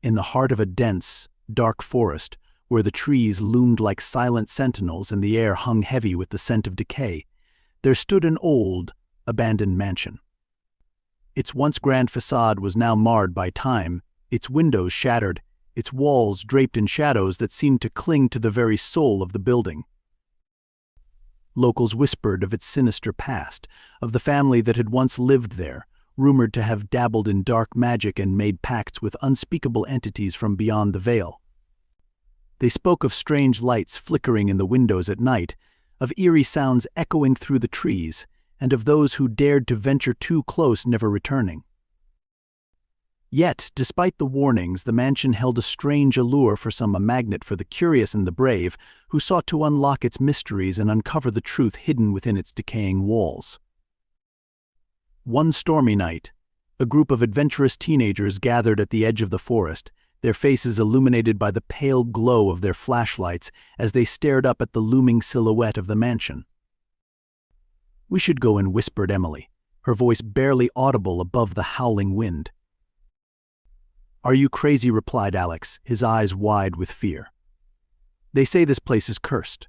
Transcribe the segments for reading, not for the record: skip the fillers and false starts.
In the heart of a dense, dark forest, where the trees loomed like silent sentinels and the air hung heavy with the scent of decay, there stood an old, abandoned mansion. Its once grand facade was now marred by time, its windows shattered, its walls draped in shadows that seemed to cling to the very soul of the building. Locals whispered of its sinister past, of the family that had once lived there, rumored to have dabbled in dark magic and made pacts with unspeakable entities from beyond the veil. They spoke of strange lights flickering in the windows at night, of eerie sounds echoing through the trees, and of those who dared to venture too close never returning. Yet, despite the warnings, the mansion held a strange allure for some, a magnet for the curious and the brave, who sought to unlock its mysteries and uncover the truth hidden within its decaying walls. One stormy night, a group of adventurous teenagers gathered at the edge of the forest, their faces illuminated by the pale glow of their flashlights as they stared up at the looming silhouette of the mansion. "We should go in," whispered Emily, her voice barely audible above the howling wind. "Are you crazy?" replied Alex, his eyes wide with fear. "They say this place is cursed."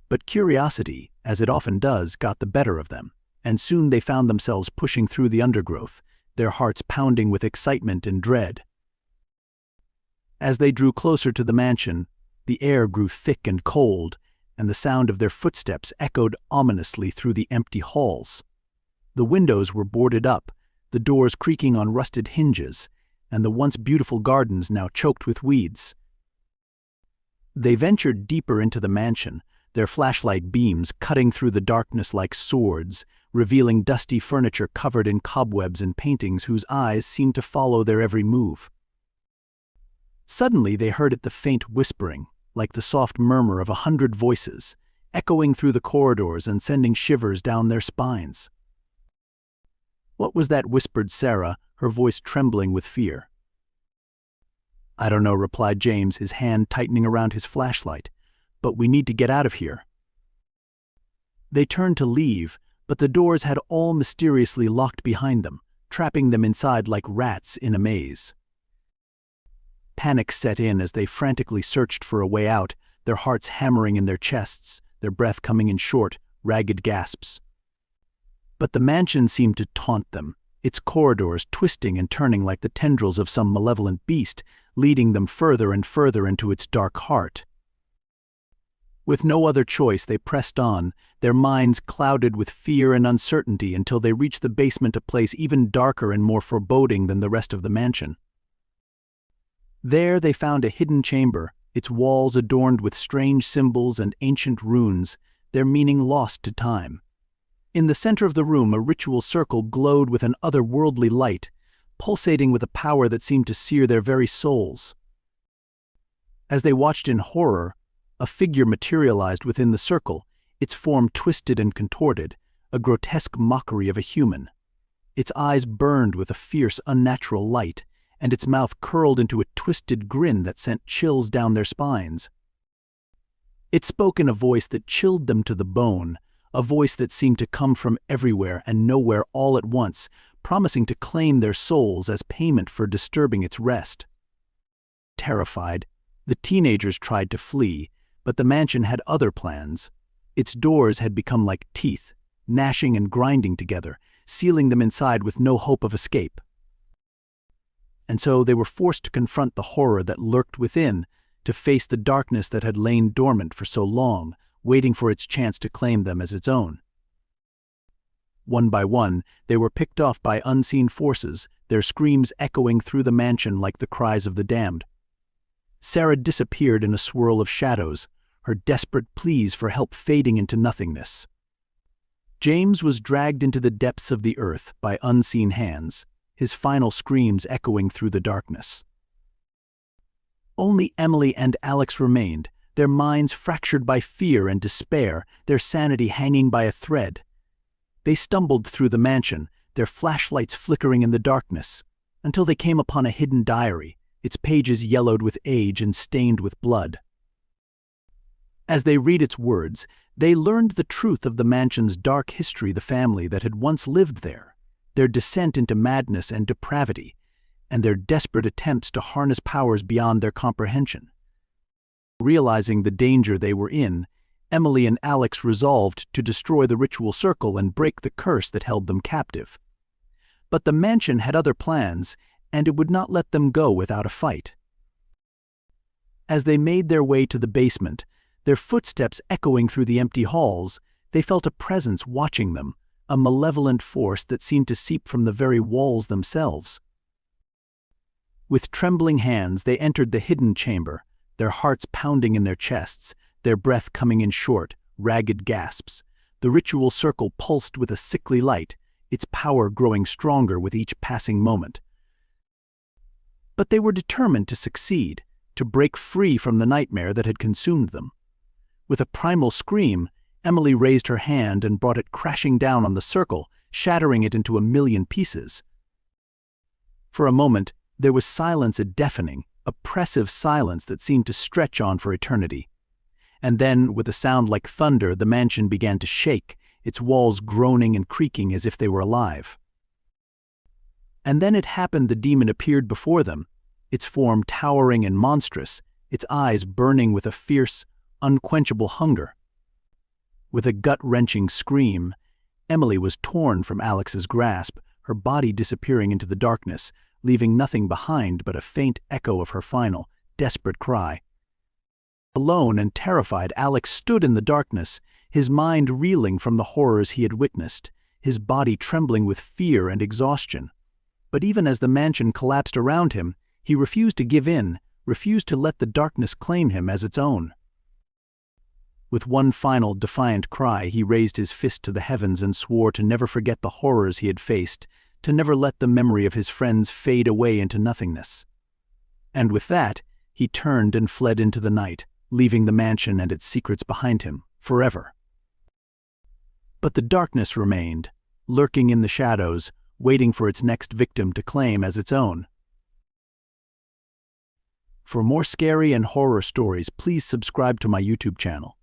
But curiosity, as it often does, got the better of them, and soon they found themselves pushing through the undergrowth, their hearts pounding with excitement and dread. As they drew closer to the mansion, the air grew thick and cold, and the sound of their footsteps echoed ominously through the empty halls. The windows were boarded up, the doors creaking on rusted hinges, and the once beautiful gardens now choked with weeds. They ventured deeper into the mansion, their flashlight beams cutting through the darkness like swords, revealing dusty furniture covered in cobwebs and paintings whose eyes seemed to follow their every move. Suddenly they heard the faint whispering, like the soft murmur of 100 voices, echoing through the corridors and sending shivers down their spines. "What was that?" whispered Sarah, her voice trembling with fear. "I don't know," replied James, his hand tightening around his flashlight, "but we need to get out of here." They turned to leave, but the doors had all mysteriously locked behind them, trapping them inside like rats in a maze. Panic set in as they frantically searched for a way out, their hearts hammering in their chests, their breath coming in short, ragged gasps. But the mansion seemed to taunt them, its corridors twisting and turning like the tendrils of some malevolent beast, leading them further and further into its dark heart. With no other choice, they pressed on, their minds clouded with fear and uncertainty until they reached the basement, a place even darker and more foreboding than the rest of the mansion. There they found a hidden chamber, its walls adorned with strange symbols and ancient runes, their meaning lost to time. In the center of the room, a ritual circle glowed with an otherworldly light, pulsating with a power that seemed to sear their very souls. As they watched in horror, a figure materialized within the circle, its form twisted and contorted, a grotesque mockery of a human. Its eyes burned with a fierce, unnatural light, and its mouth curled into a twisted grin that sent chills down their spines. It spoke in a voice that chilled them to the bone, a voice that seemed to come from everywhere and nowhere all at once, promising to claim their souls as payment for disturbing its rest. Terrified, the teenagers tried to flee, but the mansion had other plans. Its doors had become like teeth, gnashing and grinding together, sealing them inside with no hope of escape. And so they were forced to confront the horror that lurked within, to face the darkness that had lain dormant for so long, waiting for its chance to claim them as its own. One by one, they were picked off by unseen forces, their screams echoing through the mansion like the cries of the damned. Sarah disappeared in a swirl of shadows, her desperate pleas for help fading into nothingness. James was dragged into the depths of the earth by unseen hands, his final screams echoing through the darkness. Only Emily and Alex remained, their minds fractured by fear and despair, their sanity hanging by a thread. They stumbled through the mansion, their flashlights flickering in the darkness, until they came upon a hidden diary, its pages yellowed with age and stained with blood. As they read its words, they learned the truth of the mansion's dark history, the family that had once lived there, their descent into madness and depravity, and their desperate attempts to harness powers beyond their comprehension. Realizing the danger they were in, Emily and Alex resolved to destroy the ritual circle and break the curse that held them captive. But the mansion had other plans, and it would not let them go without a fight. As they made their way to the basement, their footsteps echoing through the empty halls, they felt a presence watching them, a malevolent force that seemed to seep from the very walls themselves. With trembling hands, they entered the hidden chamber, their hearts pounding in their chests, their breath coming in short, ragged gasps. The ritual circle pulsed with a sickly light, its power growing stronger with each passing moment. But they were determined to succeed, to break free from the nightmare that had consumed them. With a primal scream, Emily raised her hand and brought it crashing down on the circle, shattering it into a million pieces. For a moment, there was silence, a deafening, oppressive silence that seemed to stretch on for eternity. And then, with a sound like thunder, the mansion began to shake, its walls groaning and creaking as if they were alive. And then it happened. The demon appeared before them, its form towering and monstrous, its eyes burning with a fierce, unquenchable hunger. With a gut-wrenching scream, Emily was torn from Alex's grasp, her body disappearing into the darkness, leaving nothing behind but a faint echo of her final, desperate cry. Alone and terrified, Alex stood in the darkness, his mind reeling from the horrors he had witnessed, his body trembling with fear and exhaustion. But even as the mansion collapsed around him, he refused to give in, refused to let the darkness claim him as its own. With one final, defiant cry, he raised his fist to the heavens and swore to never forget the horrors he had faced, to never let the memory of his friends fade away into nothingness. And with that, he turned and fled into the night, leaving the mansion and its secrets behind him, forever. But the darkness remained, lurking in the shadows, waiting for its next victim to claim as its own. For more scary and horror stories, please subscribe to my YouTube channel.